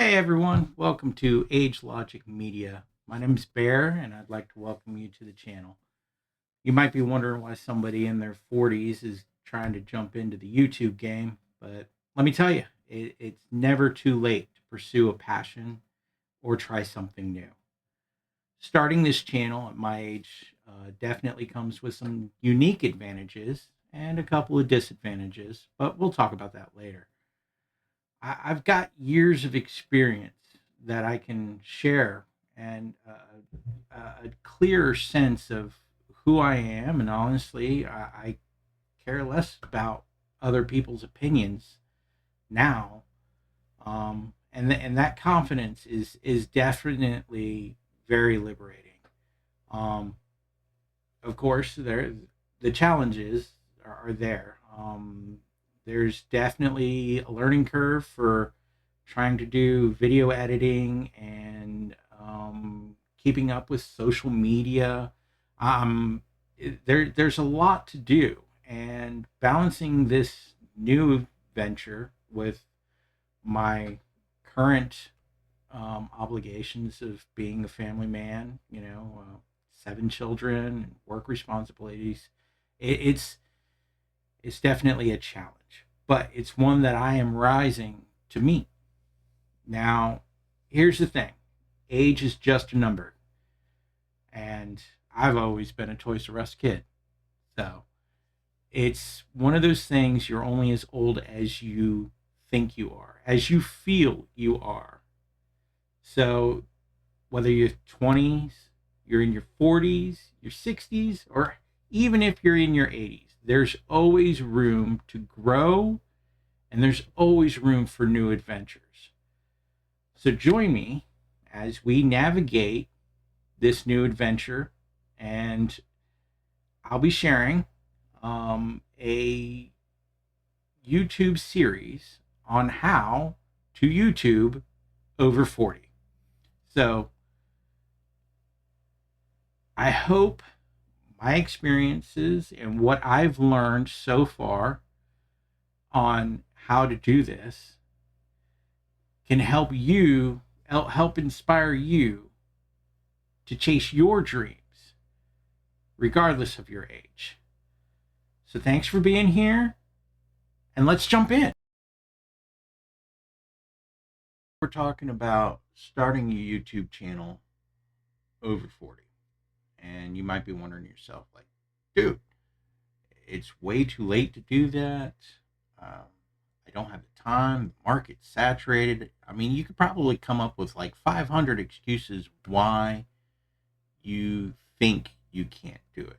Hey everyone, welcome to Age Logic Media. My name is Bear and I'd like to welcome you to the channel. You might be wondering why somebody in their 40s is trying to jump into the YouTube game, but let me tell you, it's never too late to pursue a passion or try something new. Starting this channel at my age definitely comes with some unique advantages and a couple of disadvantages, but we'll talk about that later. I've got years of experience that I can share and a clearer sense of who I am. And honestly, I care less about other people's opinions now. And that confidence is definitely very liberating. Um, of course, the challenges are there. There's definitely a learning curve for trying to do video editing and keeping up with social media. Um, there's a lot to do, and balancing this new venture with my current obligations of being a family man, 7 children, work responsibilities. It's definitely a challenge, but it's one that I am rising to meet. Now, here's the thing: age is just a number, and I've always been a Toys R Us kid, so it's one of those things. You're only as old as you think you are, as you feel you are. So whether you're 20s, you're in your 40s, your 60s, or even if you're in your 80s, there's always room to grow and there's always room for new adventures. So join me as we navigate this new adventure, and I'll be sharing a YouTube series on how to YouTube over 40. So I hope my experiences and what I've learned so far on how to do this can help inspire you to chase your dreams, regardless of your age. So thanks for being here, and let's jump in. We're talking about starting a YouTube channel over 40. And you might be wondering to yourself, like, dude, it's way too late to do that. Um, I don't have the time. The market's saturated. I mean, you could probably come up with like 500 excuses why you think you can't do it.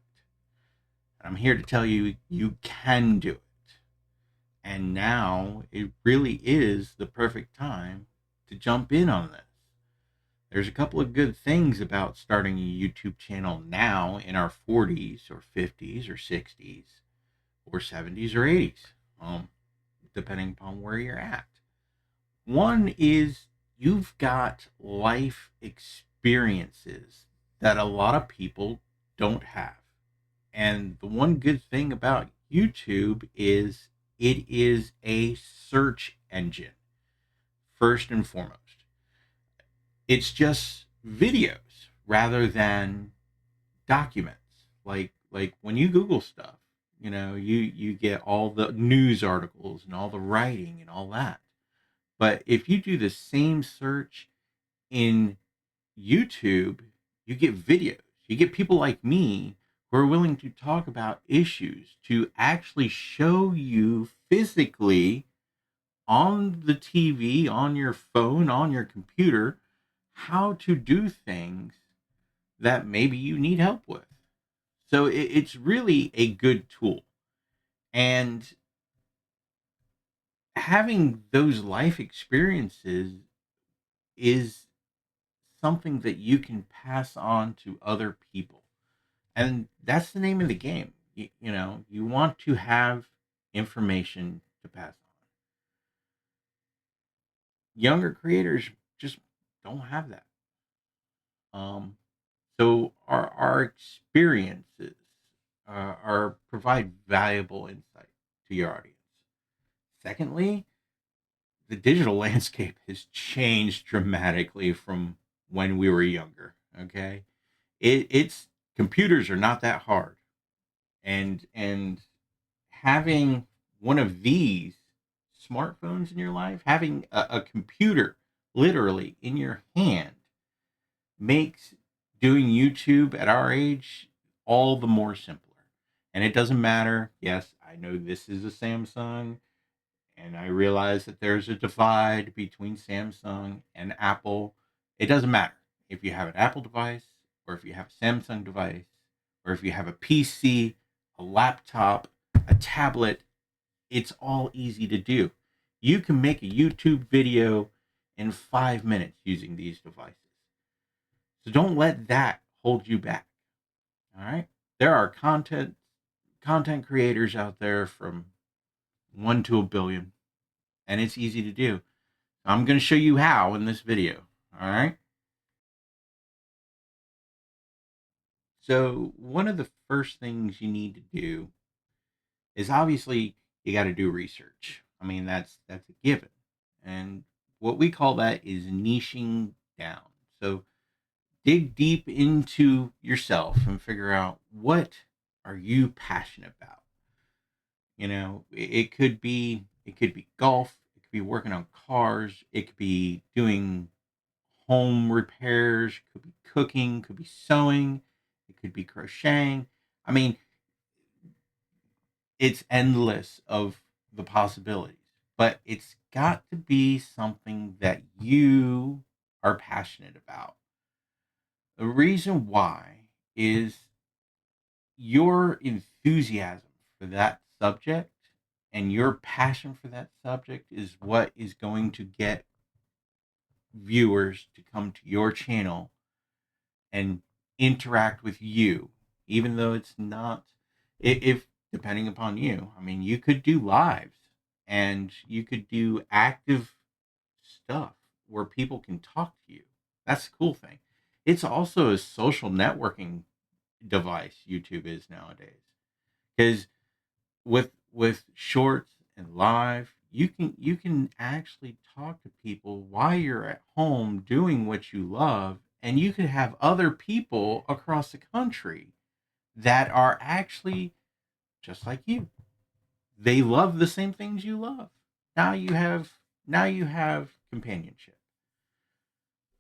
And I'm here to tell you, you can do it. And now it really is the perfect time to jump in on this. There's a couple of good things about starting a YouTube channel now in our 40s or 50s or 60s or 70s or 80s, depending upon where you're at. One is you've got life experiences that a lot of people don't have. And the one good thing about YouTube is it is a search engine, first and foremost. It's just videos rather than documents. Like when you Google stuff, you get all the news articles and all the writing and all that. But if you do the same search in YouTube, you get videos. You get people like me who are willing to talk about issues, to actually show you physically on the TV, on your phone, on your computer, how to do things that maybe you need help with. So it's really a good tool. And having those life experiences is something that you can pass on to other people. And that's the name of the game. You want to have information to pass on. Younger creators just don't have that. Um, so our experiences are provide valuable insight to your audience. Secondly, the digital landscape has changed dramatically from when we were younger. Okay, it's computers are not that hard, and having one of these smartphones in your life, having a computer literally in your hand, makes doing YouTube at our age all the more simpler. And it doesn't matter. Yes, I know this is a Samsung, and I realize that there's a divide between Samsung and Apple. It doesn't matter if you have an Apple device, or if you have a Samsung device, or if you have a PC, a laptop, a tablet. It's all easy to do. You can make a YouTube video in 5 minutes using these devices. So don't let that hold you back. All right. There are content creators out there from 1 to 1 billion, and it's easy to do. I'm going to show you how in this video. All right. So one of the first things you need to do is, obviously, you got to do research. I mean, that's a given. And what we call that is niching down. So dig deep into yourself and figure out, what are you passionate about? It could be golf, it could be working on cars, it could be doing home repairs, it could be cooking, it could be sewing, it could be crocheting. I mean, it's endless of the possibilities, but it's got to be something that you are passionate about. The reason why is your enthusiasm for that subject and your passion for that subject is what is going to get viewers to come to your channel and interact with you, even though it's not, if depending upon you. I mean, you could do lives, and you could do active stuff where people can talk to you. That's the cool thing. It's also a social networking device, YouTube is nowadays, because with shorts and live, you can actually talk to people while you're at home doing what you love, and you could have other people across the country that are actually just like you. They love the same things you love. Now you have companionship.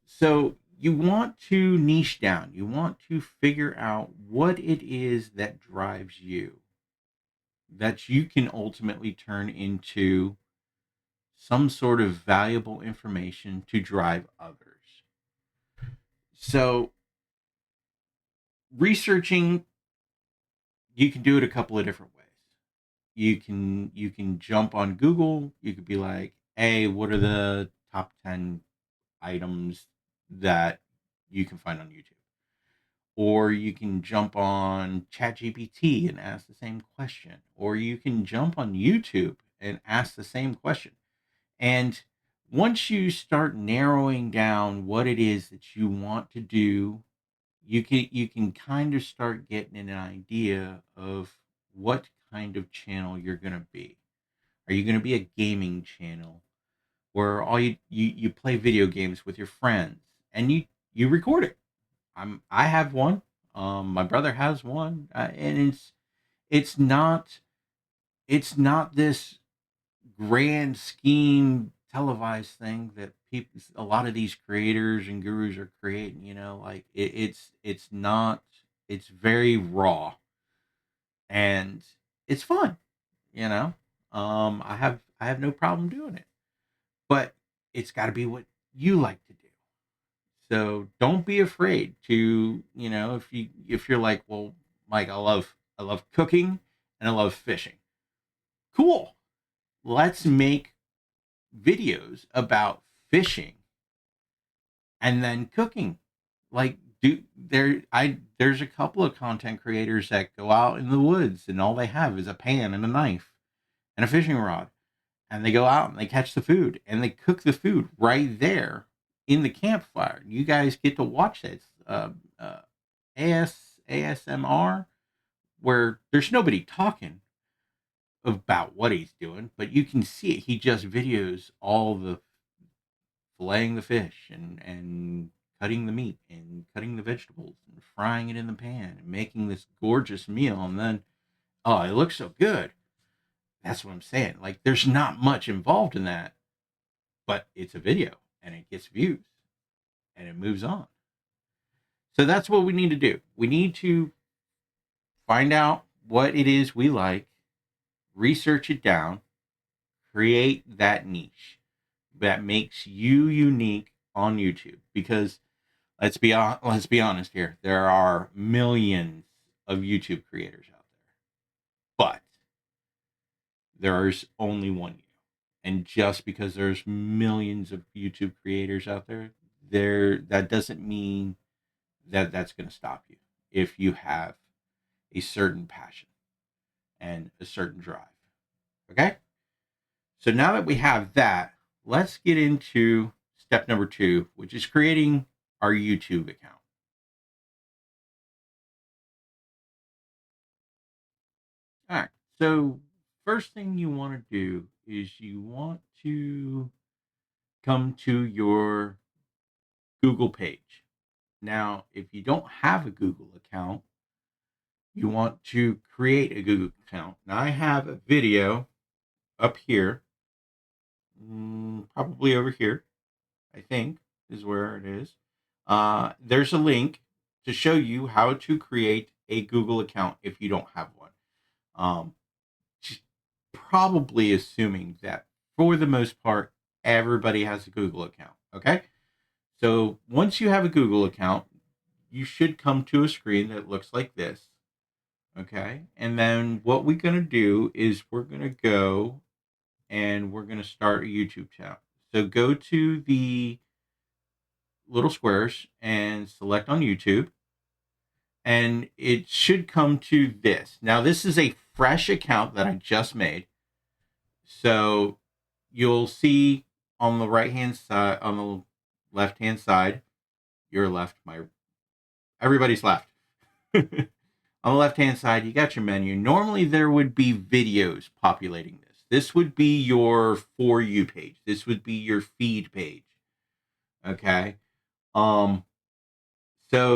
So you want to niche down. You want to figure out what it is that drives you, that you can ultimately turn into some sort of valuable information to drive others. So, researching, you can do it a couple of different ways. You can jump on Google. You could be like, "Hey, what are the top 10 items that you can find on YouTube?" Or you can jump on ChatGPT and ask the same question, or you can jump on YouTube and ask the same question. And once you start narrowing down what it is that you want to do, you can kind of start getting an idea of what kind of channel you're going to be. Are you going to be a gaming channel where all you play video games with your friends, and you record it? I have one. My brother has one, and it's not it's not this grand scheme televised thing that people, a lot of these creators and gurus are creating. Like, it's not. It's very raw, and it's fun. you know I have no problem doing it, but it's got to be what you like to do. So don't be afraid to, if you're like, well, Mike, I love cooking and I love fishing. Cool. Let's make videos about fishing and then cooking. Like, there's a couple of content creators that go out in the woods and all they have is a pan and a knife and a fishing rod, and they go out and they catch the food and they cook the food right there in the campfire. You guys get to watch that. It's, ASMR, where there's nobody talking, about what he's doing, but you can see it. He just videos all the filleting the fish and cutting the meat and cutting the vegetables and frying it in the pan and making this gorgeous meal. And then, oh, it looks so good. That's what I'm saying. Like, there's not much involved in that, but it's a video and it gets views and it moves on. So that's what we need to do. We need to find out what it is we like, research it down, create that niche that makes you unique on YouTube. Because let's be honest here, there are millions of YouTube creators out there, but there's only one you. And just because there's millions of YouTube creators out there, that doesn't mean that that's going to stop you if you have a certain passion and a certain drive. Okay? So now that we have that, let's get into step number 2, which is creating our YouTube account. All right. So first thing you want to do is you want to come to your Google page. Now, if you don't have a Google account, you want to create a Google account. Now, I have a video up here, probably over here, I think is where it is. There's a link to show you how to create a Google account if you don't have one. Just probably assuming that for the most part, everybody has a Google account. Okay. So once you have a Google account, you should come to a screen that looks like this. Okay. And then what we're going to do is we're going to go and we're going to start a YouTube channel. So go to the little squares and select on YouTube. And it should come to this. Now, this is a fresh account that I just made. So you'll see on the right-hand side, on the left-hand side, your left, everybody's left. On the left-hand side, you got your menu. Normally, there would be videos populating this. This would be your For You page. This would be your feed page. Okay. So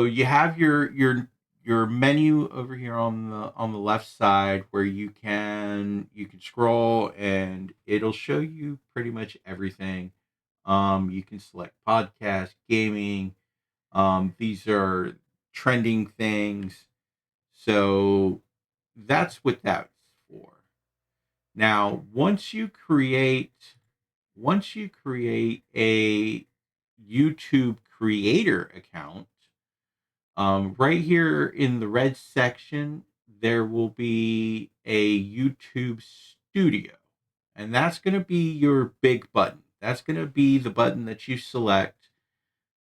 you have your menu over here on the left side where you can scroll and it'll show you pretty much everything. You can select podcast, gaming. These are trending things. So that's what that's for. Now, once you create a YouTube creator account, right here in the red section, there will be a YouTube Studio. And that's going to be your big button. That's going to be the button that you select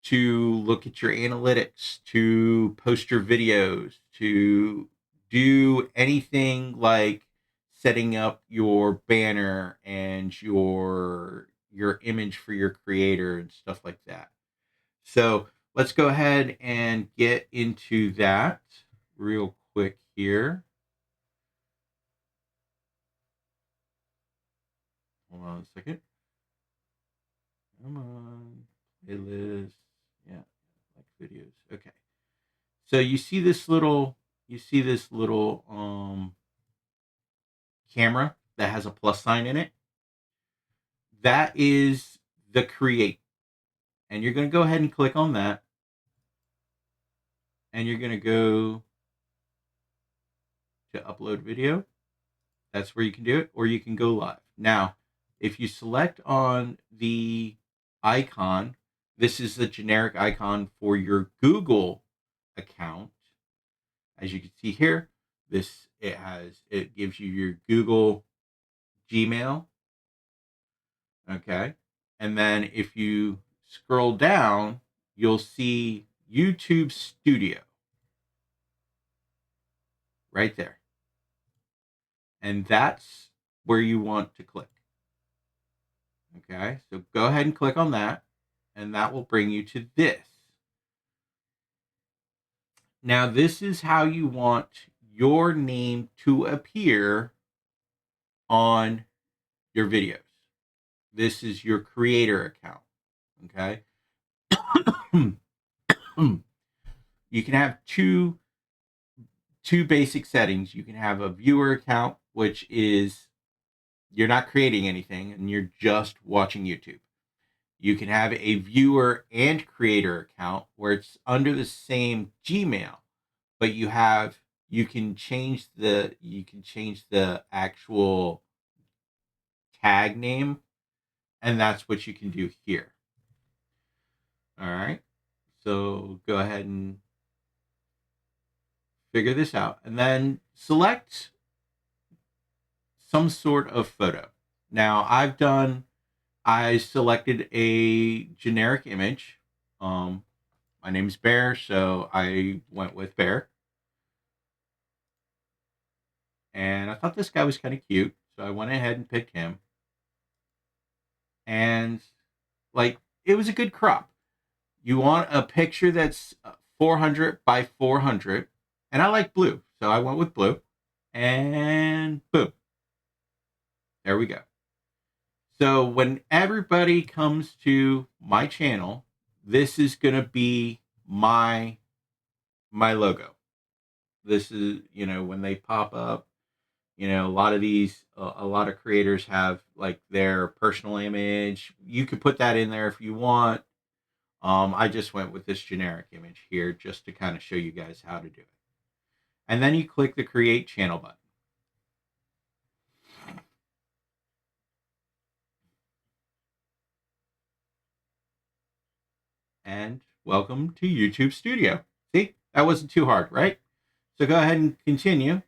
to look at your analytics, to post your videos, to do anything like setting up your banner and your image for your creator and stuff like that. So let's go ahead and get into that real quick here. Hold on a second. Come on. Playlist. Yeah, like videos. Okay. So you see this little camera that has a plus sign in it. That is the create. And you're going to go ahead and click on that. And you're going to go to upload video. That's where you can do it, or you can go live. Now, if you select on the icon, this is the generic icon for your Google account. As you can see here, it gives you your Google Gmail. Okay. And then if you scroll down, you'll see YouTube Studio right there. And that's where you want to click. Okay. So go ahead and click on that, and that will bring you to this. Now, this is how you want your name to appear on your videos. This is your creator account. Okay. You can have two basic settings. You can have a viewer account, which is you're not creating anything and you're just watching YouTube. You can have a viewer and creator account where it's under the same Gmail, but you can change the actual tag name, and that's what you can do here. All right. So go ahead and figure this out and then select some sort of photo. Now I selected a generic image. My name's Bear, so I went with Bear. And I thought this guy was kind of cute, so I went ahead and picked him. And like, it was a good crop. You want a picture that's 400 by 400, and I like blue, so I went with blue. And boom, there we go. So when everybody comes to my channel, this is going to be my logo. This is, when they pop up, a lot of a lot of creators have like their personal image. You could put that in there if you want. I just went with this generic image here just to kind of show you guys how to do it. And then you click the create channel button. And welcome to YouTube Studio. See, that wasn't too hard, right? So go ahead and continue.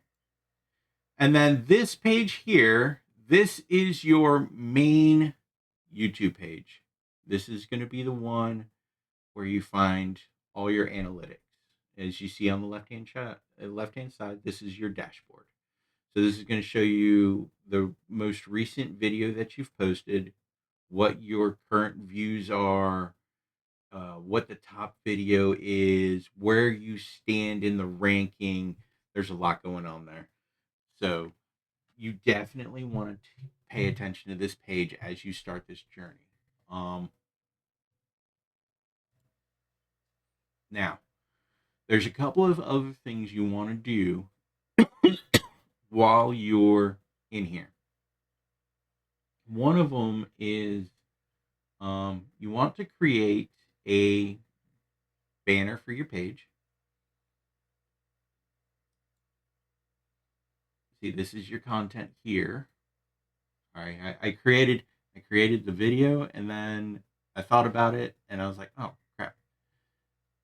And then this page here, this is your main YouTube page. This is going to be the one where you find all your analytics. As you see on the left-hand side, this is your dashboard. So this is going to show you the most recent video that you've posted, what your current views are, what the top video is, where you stand in the ranking. There's a lot going on there. So you definitely want to pay attention to this page as you start this journey. Now, there's a couple of other things you want to do while you're in here. One of them is you want to create a banner for your page. See, this is your content here. All right, I created the video, and then I thought about it, and I was like, oh crap,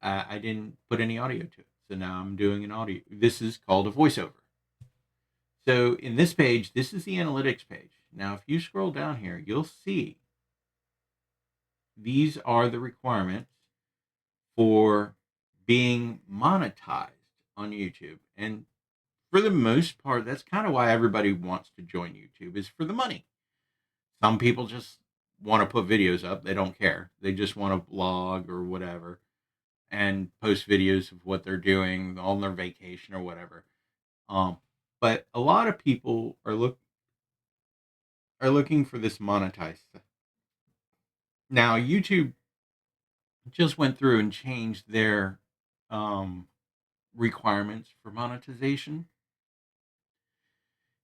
I didn't put any audio to it. So now I'm doing an audio. This is called a voiceover. So in this page, this is the analytics page. Now, if you scroll down here, you'll see these are the requirements for being monetized on YouTube. And for the most part, that's kind of why everybody wants to join YouTube, is for the money. Some people just want to put videos up. They don't care. They just want to blog or whatever and post videos of what they're doing on their vacation or whatever. But a lot of people are looking for this monetized stuff. Now, YouTube just went through and changed their requirements for monetization.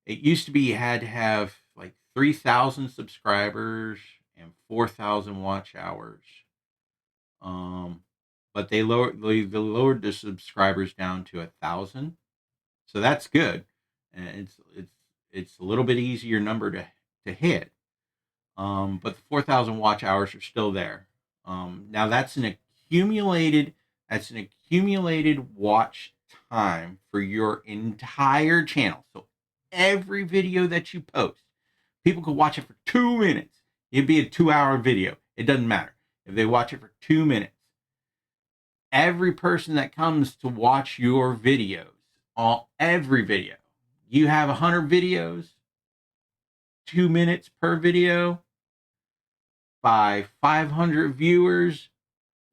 It used to be you had to have like 3,000 subscribers and 4,000 watch hours. But they lowered the subscribers down to 1,000. So that's good. And it's a little bit easier number to hit. But the 4,000 watch hours are still there. Now that's an accumulated watch time for your entire channel. So every video that you post, people could watch it for 2 minutes. It'd be a 2-hour video. It doesn't matter. If they watch it for 2 minutes, every person that comes to watch your videos, every video, you have 100 videos, 2 minutes per video, by 500 viewers,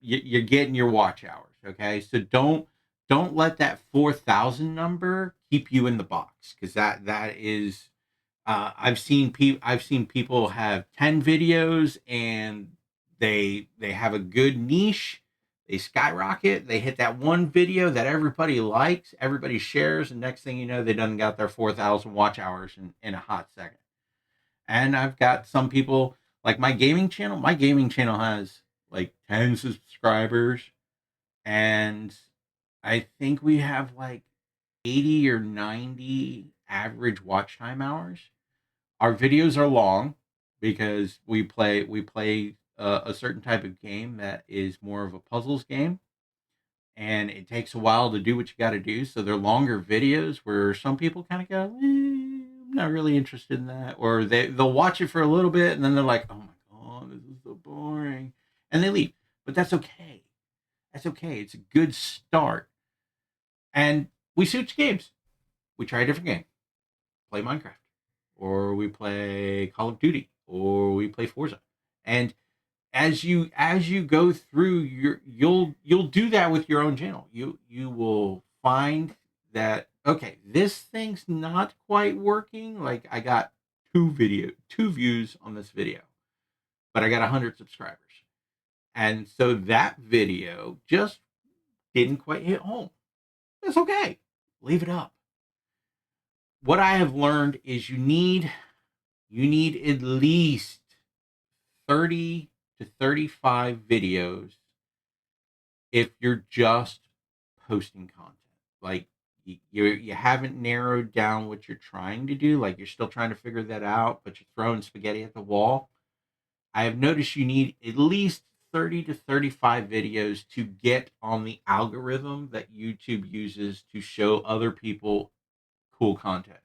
you're getting your watch hours. Okay, so don't let that 4,000 number keep you in the box, because that is I've seen people have 10 videos and they have a good niche. They skyrocket. They hit that one video that everybody likes, everybody shares, and next thing you know, they done got their 4,000 watch hours in a hot second. And I've got some people like my gaming channel. My gaming channel has like 10 subscribers, and I think we have like 80 or 90 average watch time hours. Our videos are long because we play a certain type of game that is more of a puzzles game, and it takes a while to do what you got to do. So they're longer videos where some people kind of go, I'm not really interested in that, or they'll watch it for a little bit and then they're like, oh my god, this is so boring, and they leave. But that's okay. That's okay. It's a good start, and we switch games. We try a different game, play Minecraft, or we play Call of Duty, or we play Forza. And as you go through you'll do that with your own channel. You will find that, okay, this thing's not quite working. Like, I got two views on this video, but I got 100 subscribers. And so that video just didn't quite hit home. That's okay. Leave it up. What I have learned is you need at least 30 to 35 videos if you're just posting content. Like, you haven't narrowed down what you're trying to do. Like, you're still trying to figure that out, but you're throwing spaghetti at the wall. I have noticed you need at least 30 to 35 videos to get on the algorithm that YouTube uses to show other people cool content.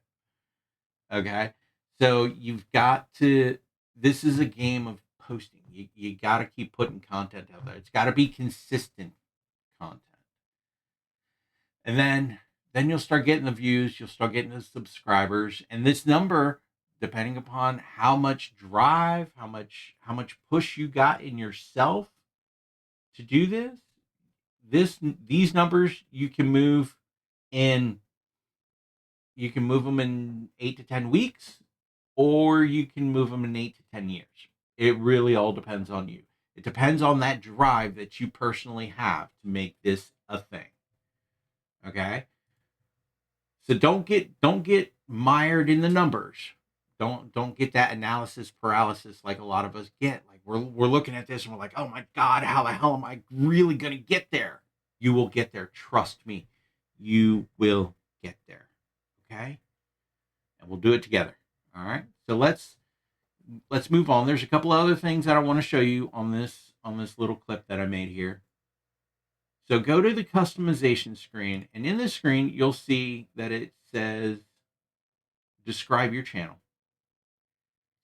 Okay. So you've got to, this is a game of posting. You got to keep putting content out there. It's got to be consistent content. And then you'll start getting the views, you'll start getting the subscribers, and this number, depending upon how much drive, how much push you got in yourself to do these numbers in you can move them in 8 to 10 weeks, or you can move them in 8 to 10 years. It really all depends on you. It depends on that drive that you personally have to make this a thing. Okay? So don't get mired in the numbers. Don't get that analysis paralysis like a lot of us get. Like, we're looking at this and we're like, oh my god, how the hell am I really gonna get there? You will get there. Trust me. You will get there. Okay? And we'll do it together. All right. So let's move on. There's a couple other things that I want to show you on this little clip that I made here. So go to the customization screen, and in this screen you'll see that it says describe your channel.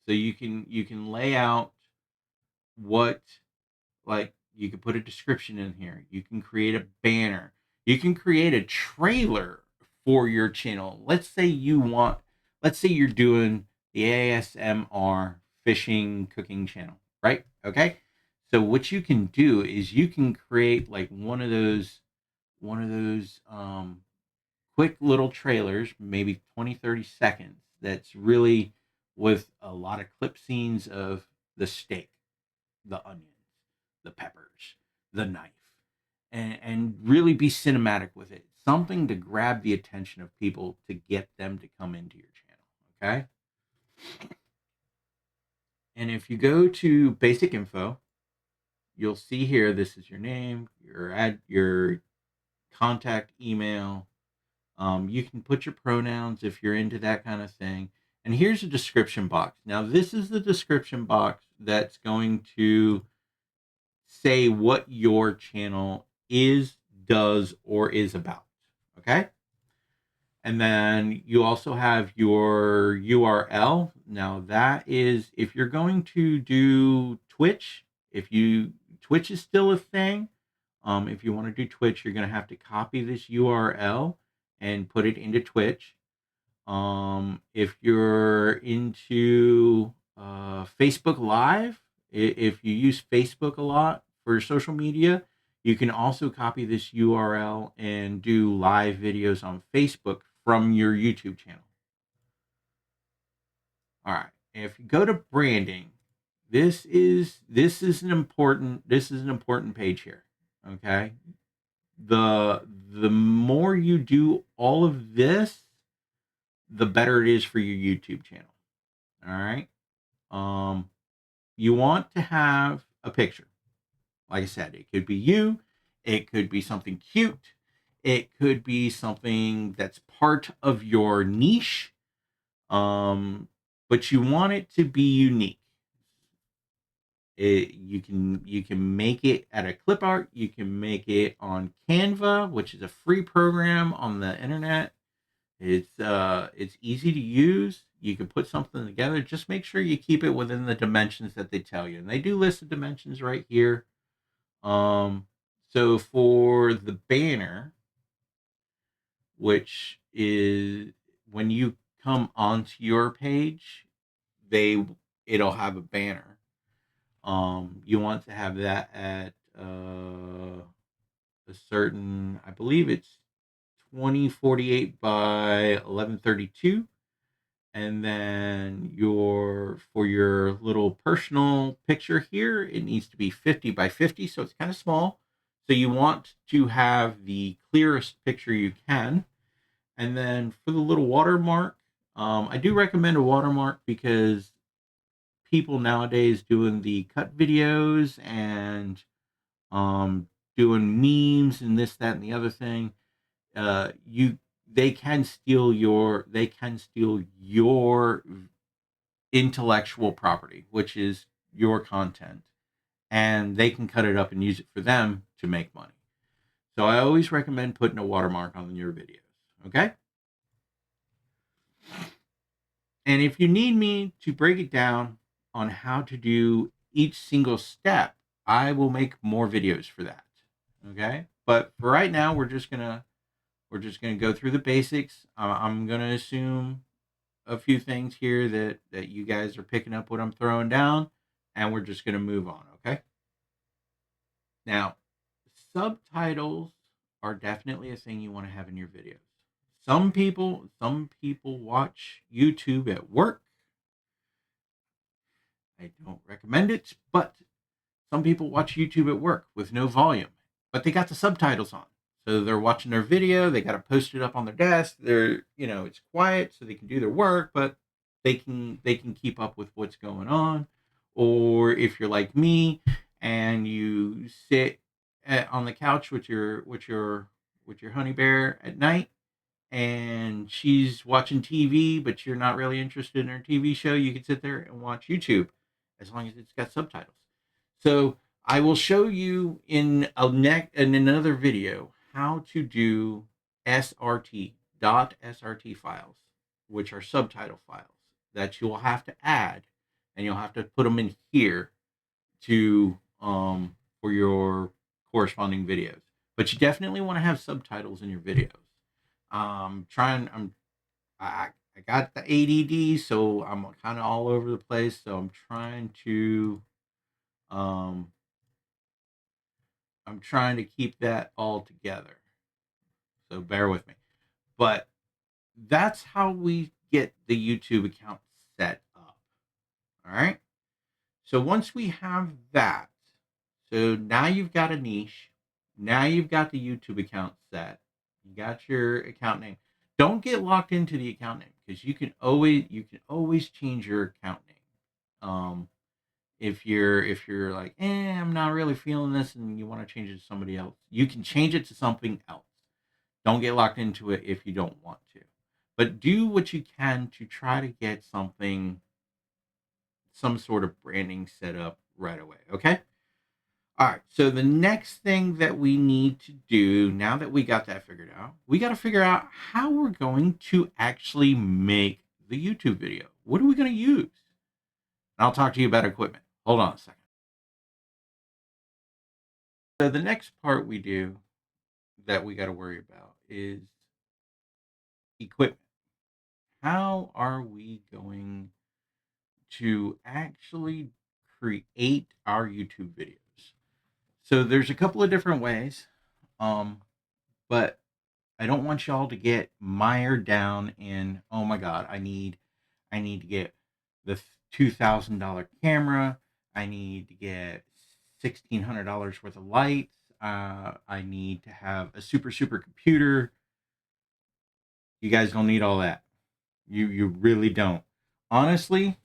So you can lay out what, like, you can put a description in here. You can create a banner. You can create a trailer for your channel. Let's say you're doing the ASMR fishing cooking channel, right? Okay. So what you can do is you can create like one of those quick little trailers, maybe 20, 30 seconds, that's really with a lot of clip scenes of the steak, the onions, the peppers, the knife, and really be cinematic with it. Something to grab the attention of people to get them to come into your channel. Okay. And if you go to basic info, you'll see here, this is your name, your contact email. You can put your pronouns if you're into that kind of thing. And here's a description box. Now, this is the description box that's going to say what your channel is, does, or is about. Okay. And then you also have your URL. Now, that is if you're going to do Twitch, Twitch is still a thing. If you want to do Twitch, you're going to have to copy this URL and put it into Twitch. If you're into Facebook Live, if you use Facebook a lot for social media, you can also copy this URL and do live videos on Facebook from your YouTube channel. All right. If you go to branding, this is an important page here. Okay. The more you do all of this, the better it is for your YouTube channel. All right. Um, you want to have a picture. Like I said, it could be you, it could be something cute, it could be something that's part of your niche. But you want it to be unique. You can make it at a clip art. You can make it on Canva, which is a free program on the internet. It's easy to use. You can put something together. Just make sure you keep it within the dimensions that they tell you, and they do list the dimensions right here. So for the banner, which is when you come onto your page, they it'll have a banner. You want to have that at a certain, I believe it's 2048 by 1132. And then for your little personal picture here, it needs to be 50 by 50, so it's kind of small. So you want to have the clearest picture you can. And then for the little watermark, I do recommend a watermark because people nowadays doing the cut videos and um, doing memes and this, that, and the other thing, you they can steal your intellectual property, which is your content, and they can cut it up and use it for them to make money. So I always recommend putting a watermark on your videos. Okay. And if you need me to break it down on how to do each single step, I will make more videos for that. Okay. But for right now, we're just gonna go through the basics. I'm gonna assume a few things here that you guys are picking up what I'm throwing down, and we're just gonna move on. Okay. Now, subtitles are definitely a thing you want to have in your videos. Some people watch YouTube at work. I don't recommend it, but some people watch YouTube at work with no volume, but they got the subtitles on. So they're watching their video, they got to post it up on their desk. It's quiet so they can do their work, but they can keep up with what's going on. Or if you're like me and you sit on the couch with your honey bear at night and she's watching TV, but you're not really interested in her TV show, you can sit there and watch YouTube as long as it's got subtitles. So I will show you in another video how to do SRT files, which are subtitle files that you'll have to add, and you'll have to put them in here to for your corresponding videos. But you definitely want to have subtitles in your videos. Trying I got the ADD, so I'm kind of all over the place. So um I'm trying to keep that all together. So bear with me. But that's how we get the YouTube account set up. All right. So once we have that, so now you've got a niche. Now you've got the YouTube account set. You got your account name. Don't get locked into the account name because you can always change your account name. If you're like, I'm not really feeling this, and you want to change it to somebody else, you can change it to something else. Don't get locked into it if you don't want to, but do what you can to try to get some sort of branding set up right away. Okay. All right. So the next thing that we need to do now that we got that figured out, we got to figure out how we're going to actually make the YouTube video. What are we going to use? And I'll talk to you about equipment. Hold on a second. So the next part we do that we got to worry about is equipment. How are we going to actually create our YouTube videos? So there's a couple of different ways, but I don't want y'all to get mired down in, oh my god, I need to get the $2,000 camera. I need to get $1,600 worth of lights. I need to have a super computer. You guys don't need all that. You really don't. Honestly,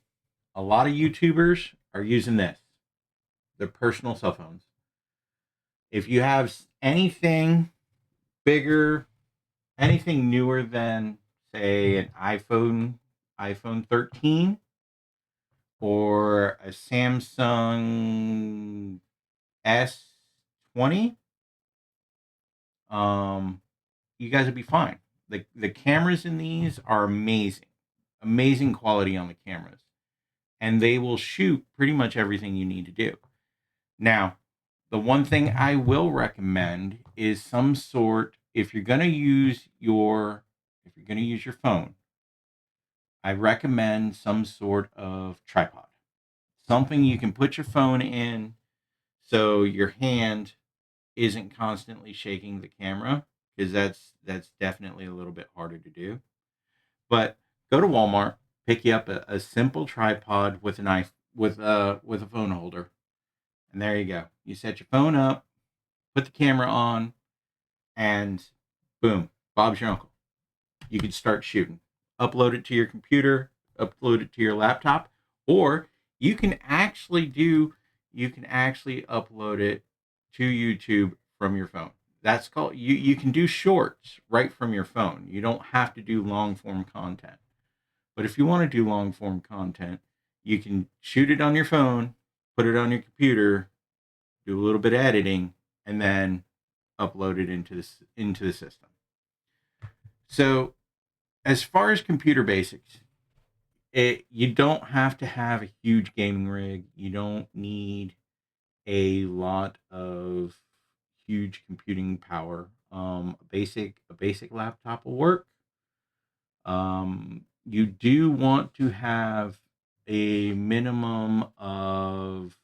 a lot of YouTubers are using this, their personal cell phones. If you have anything bigger, anything newer than, say, an iPhone 13 or a Samsung S20, you guys will be fine. The cameras in these are amazing quality on the cameras, and they will shoot pretty much everything you need to do. Now, the one thing I will recommend is some sort, if you're going to use your phone, I recommend some sort of tripod. Something you can put your phone in so your hand isn't constantly shaking the camera, because that's definitely a little bit harder to do. But go to Walmart, pick you up a simple tripod with a knife, with a phone holder, and there you go. You set your phone up, put the camera on, and boom, Bob's your uncle. You can start shooting. Upload it to your computer, upload it to your laptop, or you can actually upload it to YouTube from your phone. That's called, you can do shorts right from your phone. You don't have to do long form content. But if you want to do long form content, you can shoot it on your phone, put it on your computer, do a little bit of editing, and then upload it into the system. So as far as computer basics, you don't have to have a huge gaming rig. You don't need a lot of huge computing power. A basic laptop will work. You do want to have a minimum of,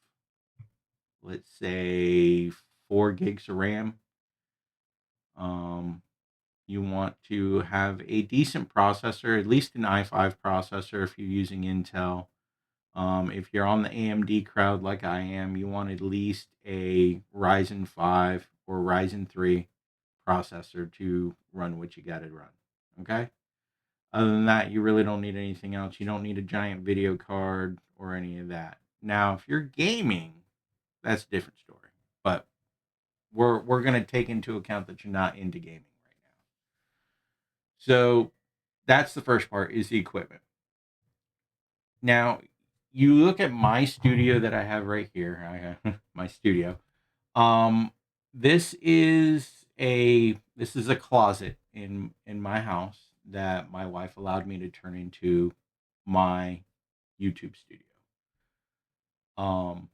let's say, 4 gigs of RAM. You want to have a decent processor, at least an i5 processor if you're using Intel. If you're on the AMD crowd like I am, you want at least a Ryzen 5 or Ryzen 3 processor to run what you got to run. Okay? Other than that, you really don't need anything else. You don't need a giant video card or any of that. Now, if you're gaming, that's a different story. But we're going to take into account that you're not into gaming right now. So that's the first part, is the equipment. Now, you look at my studio that I have right here. I have my studio. This is a closet in my house that my wife allowed me to turn into my YouTube studio. Um,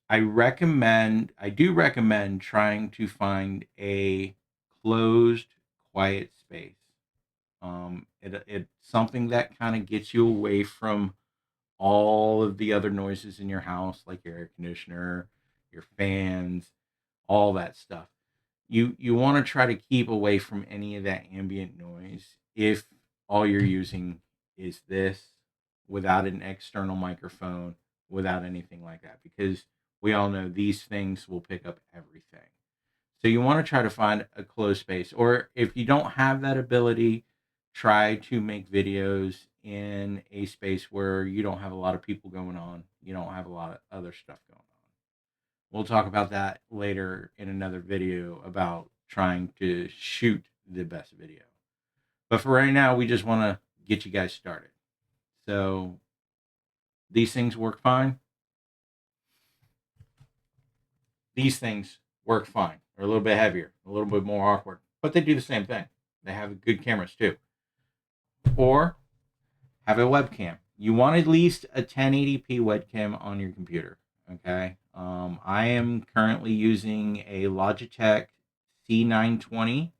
I do recommend trying to find a closed, quiet space. It's something that kind of gets you away from all of the other noises in your house, like your air conditioner, your fans, all that stuff. You want to try to keep away from any of that ambient noise if all you're using is this, without an external microphone, without anything like that, because we all know these things will pick up everything. So you want to try to find a closed space, or if you don't have that ability, try to make videos in a space where you don't have a lot of people going on, you don't have a lot of other stuff going on. We'll talk about that later in another video about trying to shoot the best video. But for right now, we just want to get you guys started. So these things work fine. These things work fine. They're a little bit heavier, a little bit more awkward, but they do the same thing. They have good cameras too. Or have a webcam. You want at least a 1080p webcam on your computer. Okay. I am currently using a Logitech C920.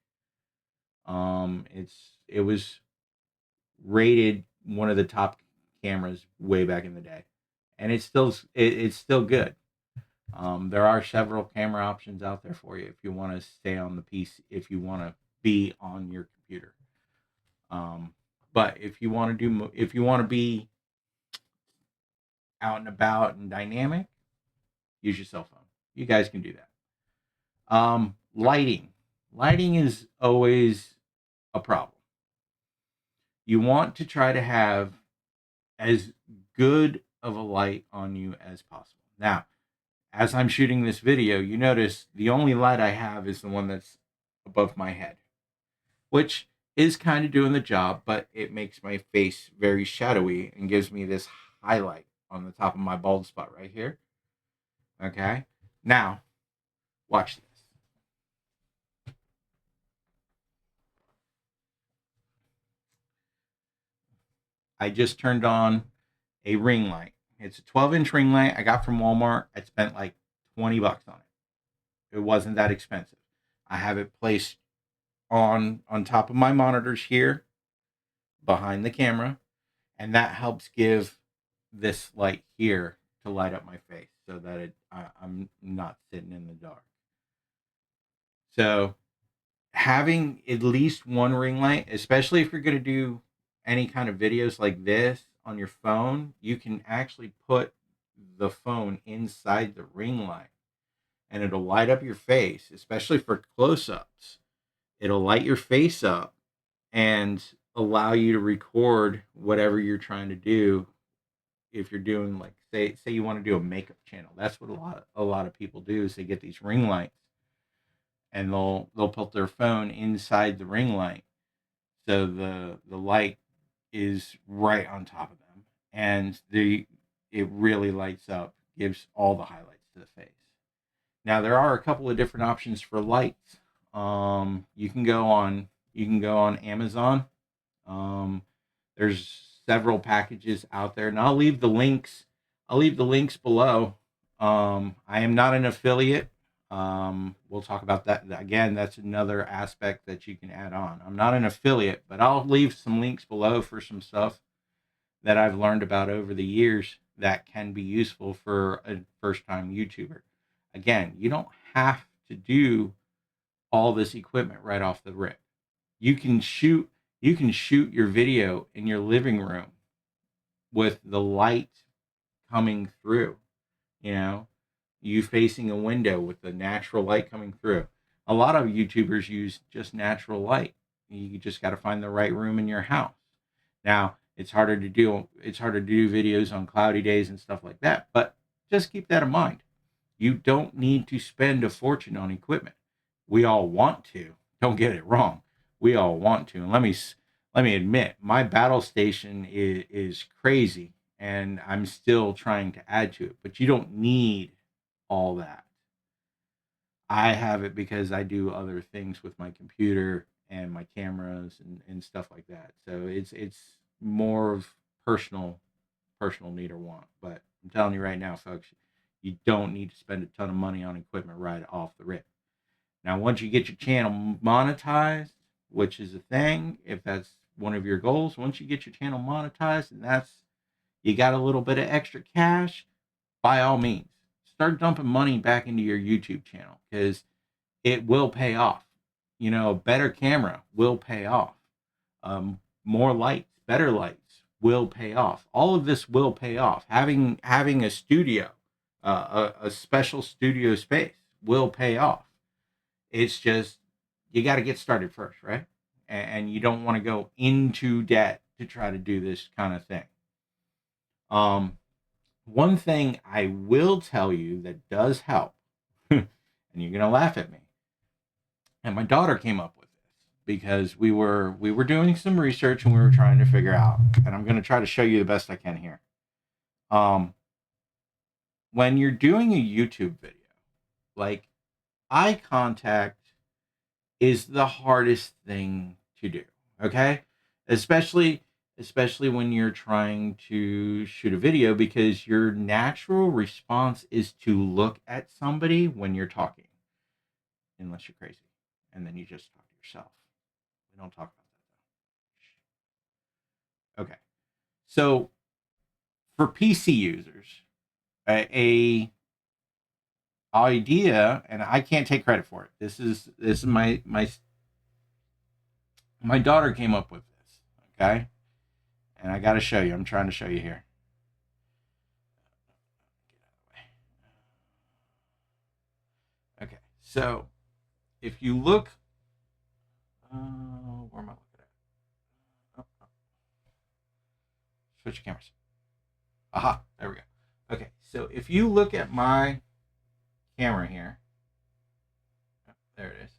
It was rated one of the top cameras way back in the day, and it's still good. There are several camera options out there for you if you want to stay on the PC, if you want to be on your computer. But if you want to be out and about and dynamic, use your cell phone. You guys can do that. Lighting. Lighting is always a problem. You want to try to have as good of a light on you as possible. Now, as I'm shooting this video, you notice the only light I have is the one that's above my head, which is kind of doing the job, but it makes my face very shadowy and gives me this highlight on the top of my bald spot right here. Okay, now watch this. I just turned on a ring light. It's a 12-inch ring light I got from Walmart. I spent like 20 bucks on it. It wasn't that expensive. I have it placed on top of my monitors here behind the camera, and that helps give this light here to light up my face so that I'm not sitting in the dark. So having at least one ring light, especially if you're going to do any kind of videos like this on your phone, you can actually put the phone inside the ring light and it'll light up your face, especially for close-ups. It'll light your face up and allow you to record whatever you're trying to do. If you're doing, like, say you want to do a makeup channel, that's what a lot of people do, is they get these ring lights and they'll put their phone inside the ring light, so the light is right on top of them, and it really lights up, gives all the highlights to the face. Now there are a couple of different options for lights. You can go on Amazon. There's several packages out there, and I'll leave the links. I'll leave the links below. I am not an affiliate. We'll talk about that again. That's another aspect that you can add on. I'm not an affiliate, but I'll leave some links below for some stuff that I've learned about over the years that can be useful for a first-time YouTuber. Again, you don't have to do all this equipment right off the rip. You can shoot your video in your living room with the light coming through, you know, you facing a window with the natural light coming through. A lot of YouTubers use just natural light. You just got to find the right room in your house. Now, it's harder to do videos on cloudy days and stuff like that, but just keep that in mind. You don't need to spend a fortune on equipment. We all want to. Don't get it wrong. We all want to. And let me admit, my battle station is crazy, and I'm still trying to add to it. But you don't need all that. I have it because I do other things with my computer and my cameras and stuff like that. So it's more of personal need or want. But I'm telling you right now, folks, you don't need to spend a ton of money on equipment right off the rip. Now, once you get your channel monetized, which is a thing, if that's one of your goals, once you get your channel monetized and you got a little bit of extra cash, by all means, start dumping money back into your YouTube channel, because it will pay off. You know, a better camera will pay off. More lights, better lights will pay off. All of this will pay off. Having a studio, a special studio space will pay off. It's just, you got to get started first, right? And you don't want to go into debt to try to do this kind of thing. One thing I will tell you that does help, and you're going to laugh at me, and my daughter came up with this because we were doing some research and we were trying to figure out, and I'm going to try to show you the best I can here. When you're doing a YouTube video, like, eye contact is the hardest thing to do, okay? Especially when you're trying to shoot a video, because your natural response is to look at somebody when you're talking, unless you're crazy, and then you just talk to yourself. We don't talk about that, though. Okay, so for PC users, a idea, and I can't take credit for it. This is my daughter came up with this, okay? And I got to show you. I'm trying to show you here. So if you look, where am I looking at? Oh, oh. Switch your cameras. Aha, there we go. Okay, so if you look at my camera here, oh, there it is.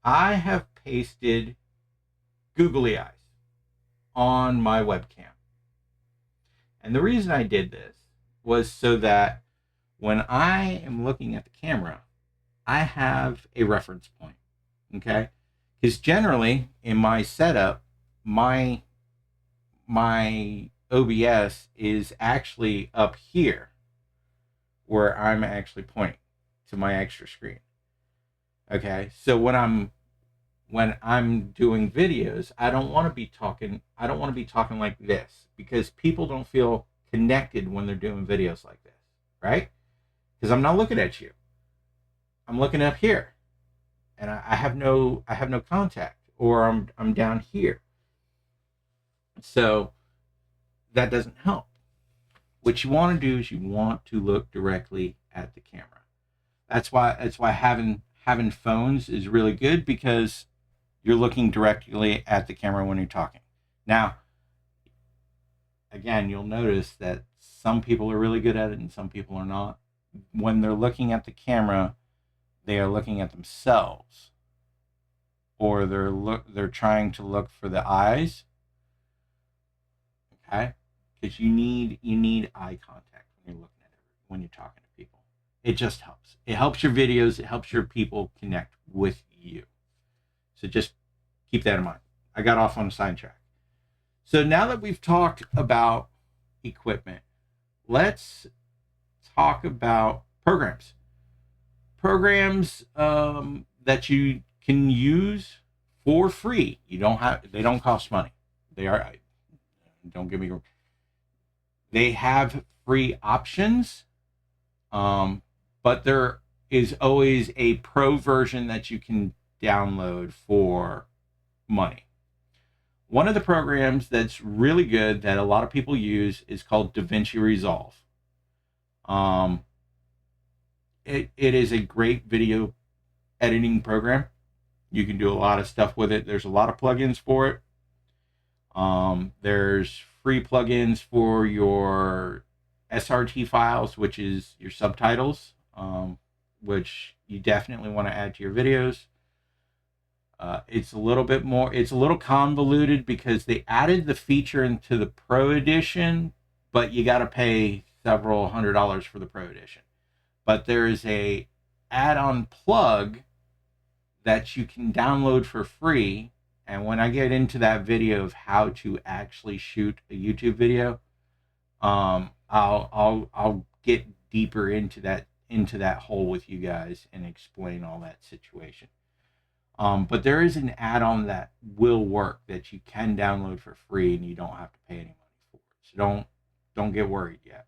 I have pasted googly eyes on my webcam. And the reason I did this was so that when I am looking at the camera, I have a reference point. Okay? Because generally in my setup, my OBS is actually up here where I'm actually pointing to my extra screen. Okay? So when I'm doing videos, I don't want to be talking like this, because people don't feel connected when they're doing videos like this, right? Because I'm not looking at you. I'm looking up here, and I have no contact, or I'm down here. So that doesn't help. What you want to do is you want to look directly at the camera. That's why having phones is really good, because you're looking directly at the camera when you're talking. Now, again, you'll notice that some people are really good at it and some people are not. When they're looking at the camera, they are looking at themselves, or they're trying to look for the eyes. Okay, because you need eye contact when you're looking at it, when you're talking to people. It just helps. It helps your videos. It helps your people connect with you. So just keep that in mind. I got off on a sidetrack. So now that we've talked about equipment, let's talk about programs. Programs that you can use for free. They don't cost money. Don't get me wrong. They have free options, but there is always a pro version that you can download for money. One of the programs that's really good that a lot of people use is called DaVinci Resolve. It is a great video editing program. You can do a lot of stuff with it. There's a lot of plugins for it. There's free plugins for your SRT files, which is your subtitles, which you definitely want to add to your videos. It's a little convoluted because they added the feature into the Pro Edition, but you got to pay several $100s for the Pro Edition. But there's a add-on plug that you can download for free. And when I get into that video of how to actually shoot a YouTube video, I'll get deeper into that hole with you guys and explain all that situation. But there is an add-on that will work that you can download for free, and you don't have to pay any money for it. So don't get worried yet.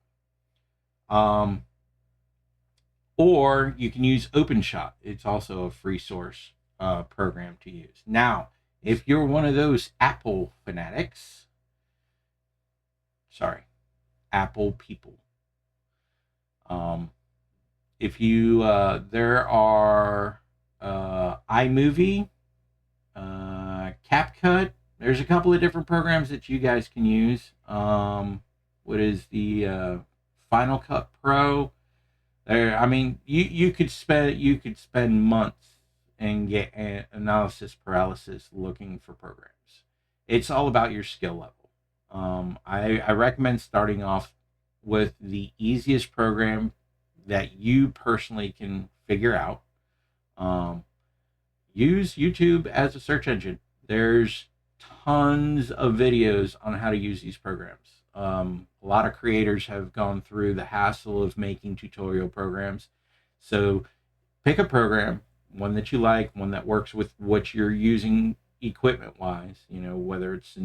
Or you can use OpenShot. It's also a free source program to use. Now, if you're one of those Apple fanatics, Apple people, if you there are iMovie, CapCut. There's a couple of different programs that you guys can use. What is the Final Cut Pro? I mean, you could spend months and get analysis paralysis looking for programs. It's all about your skill level. I recommend starting off with the easiest program that you personally can figure out. Use YouTube as a search engine. There's tons of videos on how to use these programs. A lot of creators have gone through the hassle of making tutorial programs. So pick a program, one that you like, one that works with what you're using equipment wise, whether it's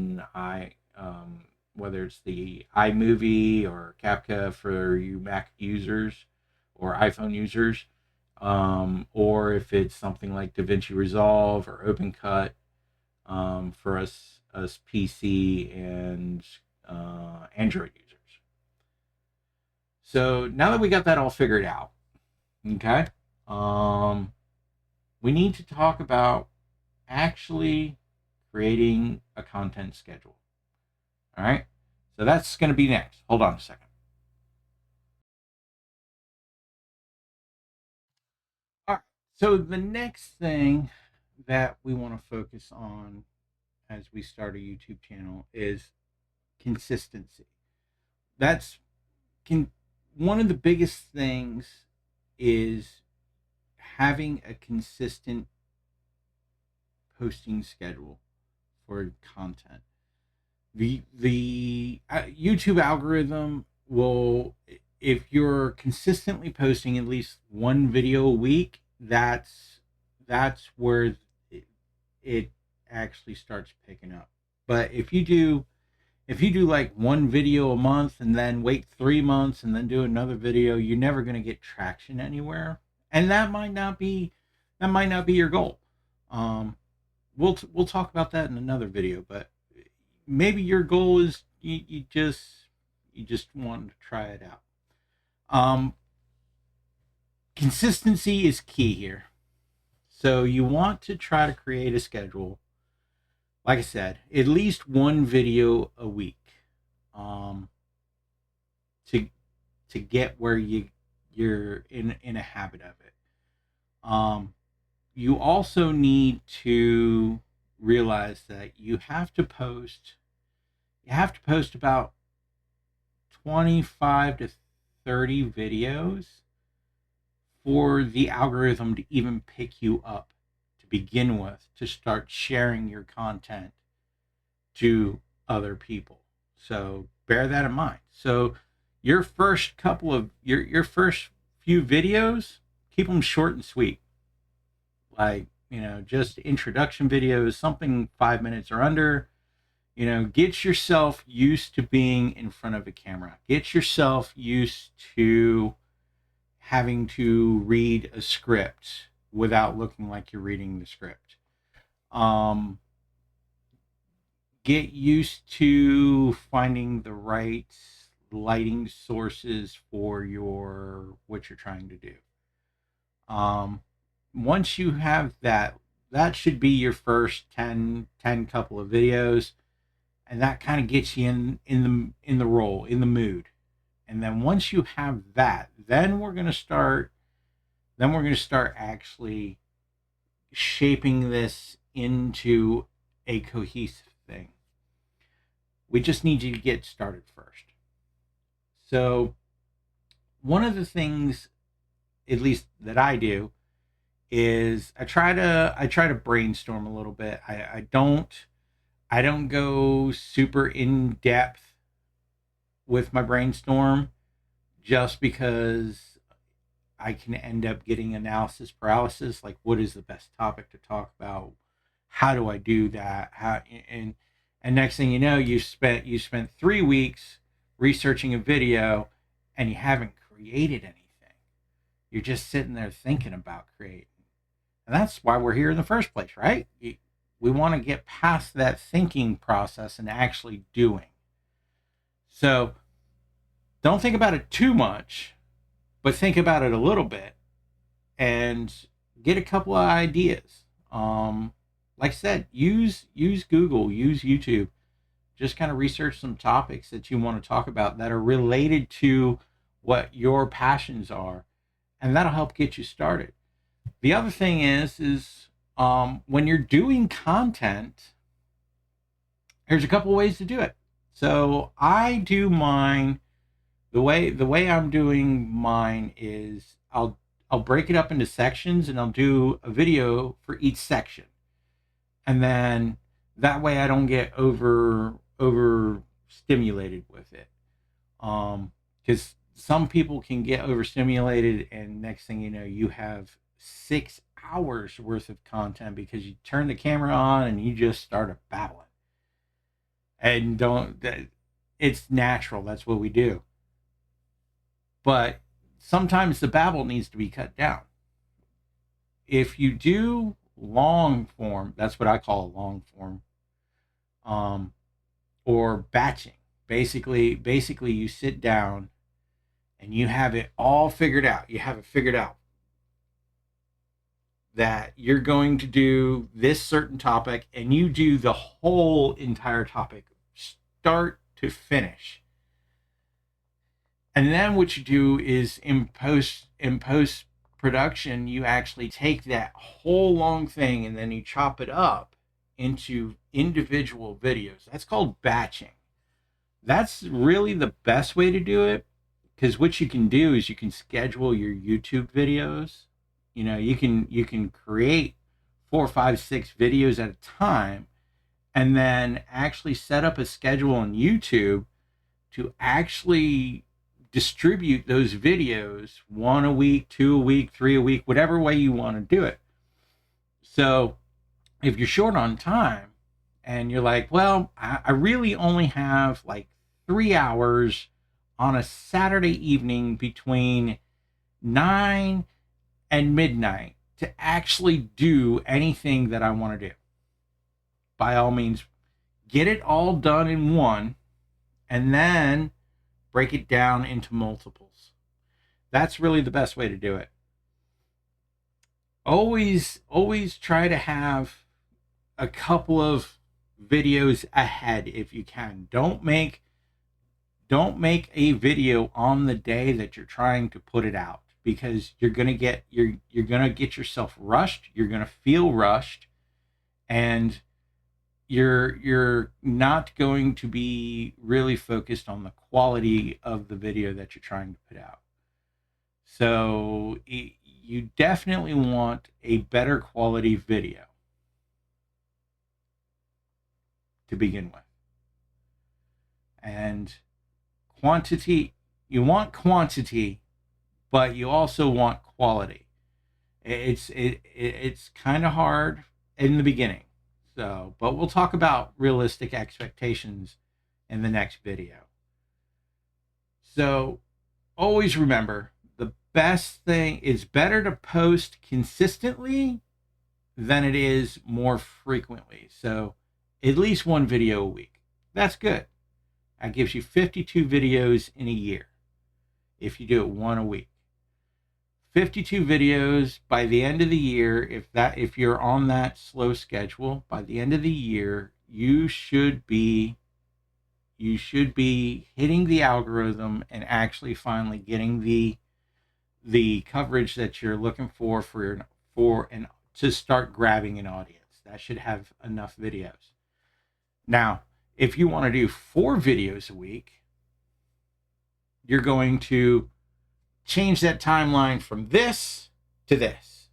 whether it's the iMovie or CapCut for you Mac users or iPhone users, or if it's something like DaVinci Resolve or OpenCut for us PC and Android users. So now that we got that all figured out, okay, We need to talk about actually creating a content schedule. All right. So that's going to be next. Hold on a second. All right. So the next thing that we want to focus on as we start a YouTube channel is consistency. That's can one of the biggest things is having a consistent posting schedule for content. The YouTube algorithm will, if you're consistently posting at least one video a week, that's where it actually starts picking up. But if you do like one video a month and then wait 3 months and then do another video, you're never going to get traction anywhere, and that might not be your goal. Um, we'll talk about that in another video, but maybe your goal is you just want to try it out. Consistency is key here. So you want to try to create a schedule, like I said, at least one video a week, um, to get where you're in a habit of it. You also need to realize that you have to post about 25 to 30 videos for the algorithm to even pick you up to begin with, to start sharing your content to other people. So bear that in mind. So your first couple of your first few videos, keep them short and sweet. Like, just introduction videos, something 5 minutes or under. Get yourself used to being in front of a camera. Get yourself used to having to read a script without looking like you're reading the script. Get used to finding the right lighting sources for what you're trying to do. Once you have that, that should be your first 10 couple of videos, and that kind of gets you in the role, in the mood. And then once you have that, then we're going to start actually shaping this into a cohesive thing. We just need you to get started first. So one of the things, at least that I do, is I try to brainstorm a little bit. I don't go super in depth with my brainstorm, just because I can end up getting analysis paralysis. Like, what is the best topic to talk about? How do I do that? And next thing you know, you spent 3 weeks researching a video, and you haven't created anything. You're just sitting there thinking about creating. And that's why we're here in the first place, right? We want to get past that thinking process and actually doing. So don't think about it too much, but think about it a little bit and get a couple of ideas. Like I said, use Google, use YouTube. Just kind of research some topics that you want to talk about that are related to what your passions are, and that'll help get you started. The other thing is when you're doing content, here's a couple of ways to do it. So I do mine the way I'm doing mine is I'll break it up into sections, and I'll do a video for each section, and then that way I don't get over stimulated with it. Because some people can get overstimulated, and next thing you know, you have 6 hours worth of content because you turn the camera on and you just started babbling. And it's natural. That's what we do. But sometimes the babble needs to be cut down. If you do long form, that's what I call a long form, or batching. Basically, you sit down and you have it all figured out. You have it figured out. that you're going to do this certain topic and you do the whole entire topic, start to finish. And then what you do is in post production, you actually take that whole long thing and then you chop it up into individual videos. That's called batching. That's really the best way to do it, because what you can do is you can schedule your YouTube videos. You can create 4, 5, 6 videos at a time, and then actually set up a schedule on YouTube to actually distribute those videos, 1 a week, 2 a week, 3 a week, whatever way you want to do it. So if you're short on time and you're like, well, I really only have like 3 hours on a Saturday evening between 9 and midnight to actually do anything that I want to do, by all means, get it all done in one and then break it down into multiples. That's really the best way to do it. Always try to have a couple of videos ahead if you can. Don't make a video on the day that you're trying to put it out, because you're gonna get yourself rushed. You're gonna feel rushed, and you're not going to be really focused on the quality of the video that you're trying to put out. So you definitely want a better quality video to begin with. And quantity, you want quantity, but you also want quality. It's kind of hard in the beginning. So, but we'll talk about realistic expectations in the next video. So, always remember, the best thing is better to post consistently than it is more frequently. So, at least one video a week. That's good. That gives you 52 videos in a year if you do it one a week. 52 videos by the end of the year. If you're on that slow schedule, by the end of the year, you should be hitting the algorithm and actually finally getting the coverage that you're looking for and to start grabbing an audience. That should have enough videos. Now, if you want to do 4 videos a week, you're going to change that timeline from this to this,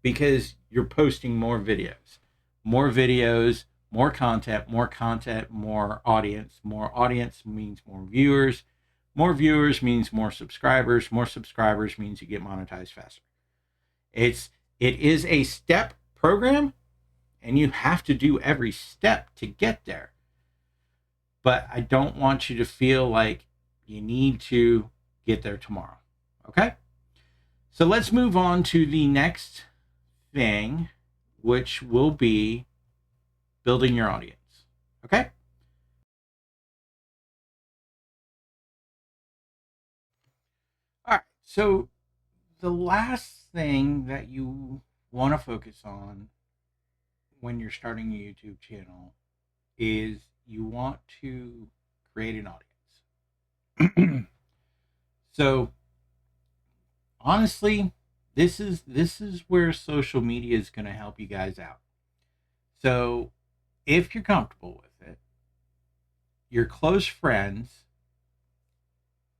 because you're posting more videos, more content, more audience. More audience means more viewers. More viewers means more subscribers. More subscribers means you get monetized faster. It is a step program, and you have to do every step to get there. But I don't want you to feel like you need to get there tomorrow. Okay? So let's move on to the next thing, which will be building your audience. Okay? All right. So the last thing that you want to focus on when you're starting a YouTube channel is you want to create an audience. So honestly, this is where social media is going to help you guys out. So if you're comfortable with it, your close friends,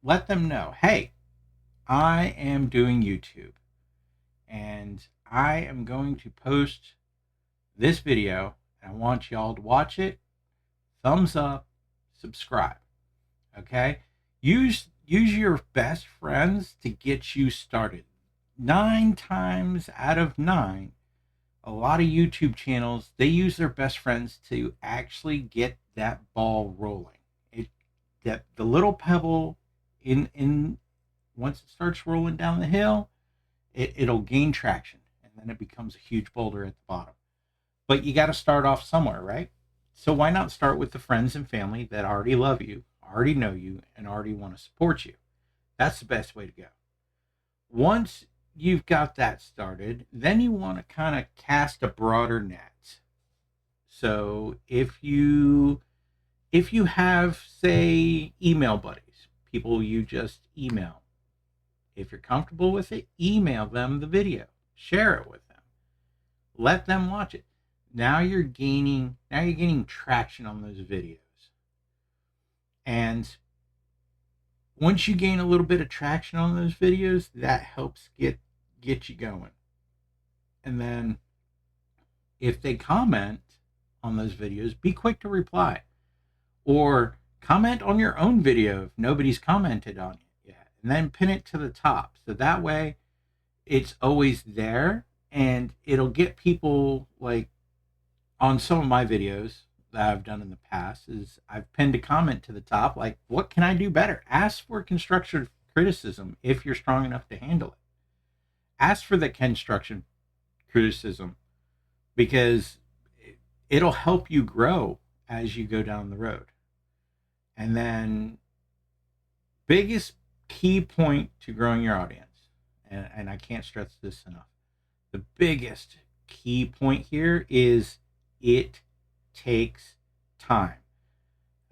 let them know, hey, I am doing YouTube and I am going to post this video and I want y'all to watch it. Thumbs up, subscribe. Okay? Use your best friends to get you started. 9 times out of 9, a lot of YouTube channels, they use their best friends to actually get that ball rolling. That the little pebble in once it starts rolling down the hill, it'll gain traction, and then it becomes a huge boulder at the bottom. But you got to start off somewhere, right? So why not start with the friends and family that already love you, already know you, and already want to support you? That's the best way to go. Once you've got that started, then you want to kind of cast a broader net. So if you have, say, email buddies, people you just email, if you're comfortable with it, email them the video, share it with them, let them watch it. Now you're gaining traction on those videos. And once you gain a little bit of traction on those videos, that helps get you going. And then if they comment on those videos, be quick to reply, or comment on your own video if nobody's commented on it yet, and then pin it to the top. So that way it's always there, and it'll get people, like on some of my videos that I've done in the past, is I've pinned a comment to the top like, what can I do better? Ask for constructive criticism if you're strong enough to handle it. Ask for the construction criticism, because it'll help you grow as you go down the road. And then, biggest key point to growing your audience, and I can't stress this enough, the biggest key point here is it takes time.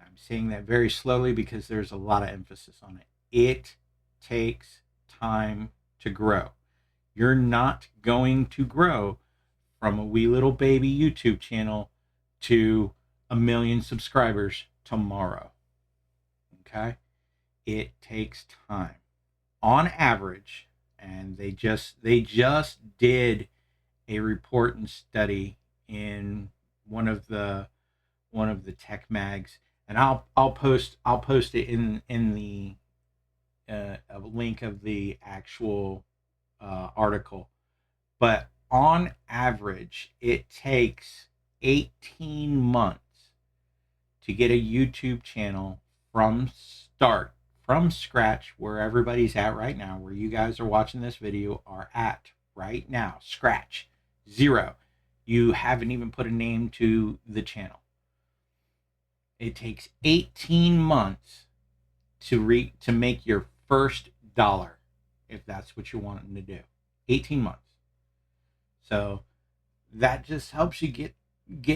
I'm saying that very slowly because there's a lot of emphasis on it. It takes time to grow. You're not going to grow from a wee little baby YouTube channel to 1 million subscribers tomorrow. Okay? It takes time. On average, and they just did a report and study in one of the tech mags, and I'll post it in the a link of the actual article. But on average, it takes 18 months to get a YouTube channel from scratch, where everybody's at right now, where you guys are watching this video are at right now, scratch, zero. You haven't even put a name to the channel. It takes 18 months to make your first dollar, if that's what you're wanting to do. 18 months. So that just helps you get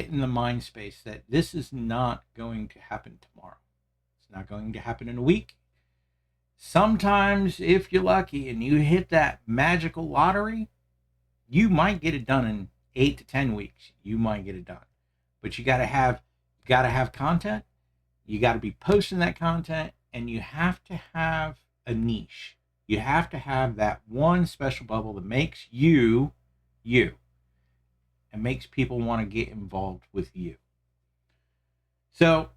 in the mind space that this is not going to happen tomorrow. It's not going to happen in a week. Sometimes, if you're lucky and you hit that magical lottery, you might get it done in 8 to 10 weeks. You might get it done. But you got to have content. You got to be posting that content, and you have to have a niche. You have to have that one special bubble that makes you and makes people want to get involved with you. So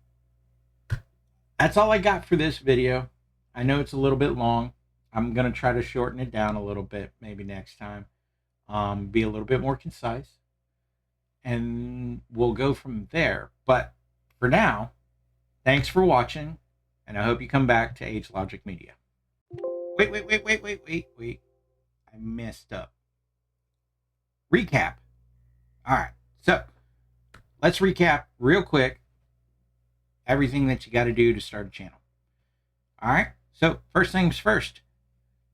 that's all I got for this video. I know it's a little bit long. I'm going to try to shorten it down a little bit, maybe next time. Be a little bit more concise, and we'll go from there. But for now, thanks for watching, and I hope you come back to Age Logic Media. Wait. I messed up. Recap. All right. So let's recap real quick everything that you got to do to start a channel. All right. So first things first,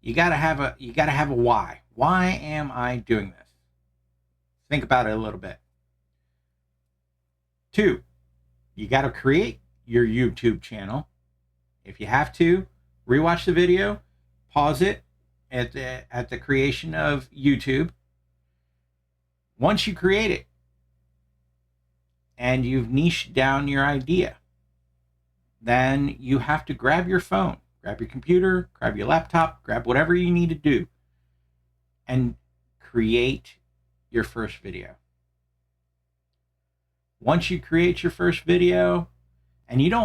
you got to have a why. Why am I doing this? Think about it a little bit. 2, you got to create your YouTube channel. If you have to, rewatch the video, pause it at the creation of YouTube. Once you create it and you've niched down your idea, then you have to grab your phone, grab your computer, grab your laptop, grab whatever you need to do, and create your first video. Once you create your first video, and you know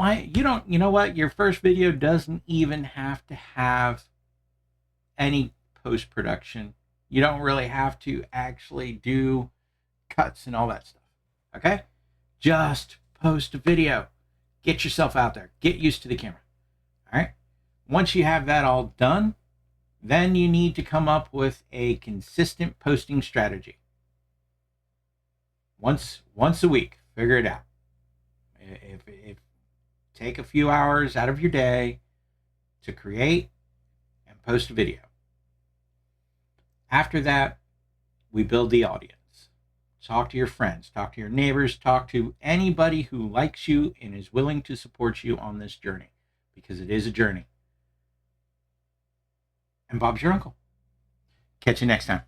what, your first video doesn't even have to have any post-production. You don't really have to actually do cuts and all that stuff. Okay? Just post a video. Get yourself out there. Get used to the camera. All right? Once you have that all done, then you need to come up with a consistent posting strategy. Once a week, figure it out. If take a few hours out of your day to create and post a video. After that, we build the audience. Talk to your friends, talk to your neighbors, talk to anybody who likes you and is willing to support you on this journey, because it is a journey. And Bob's your uncle. Catch you next time.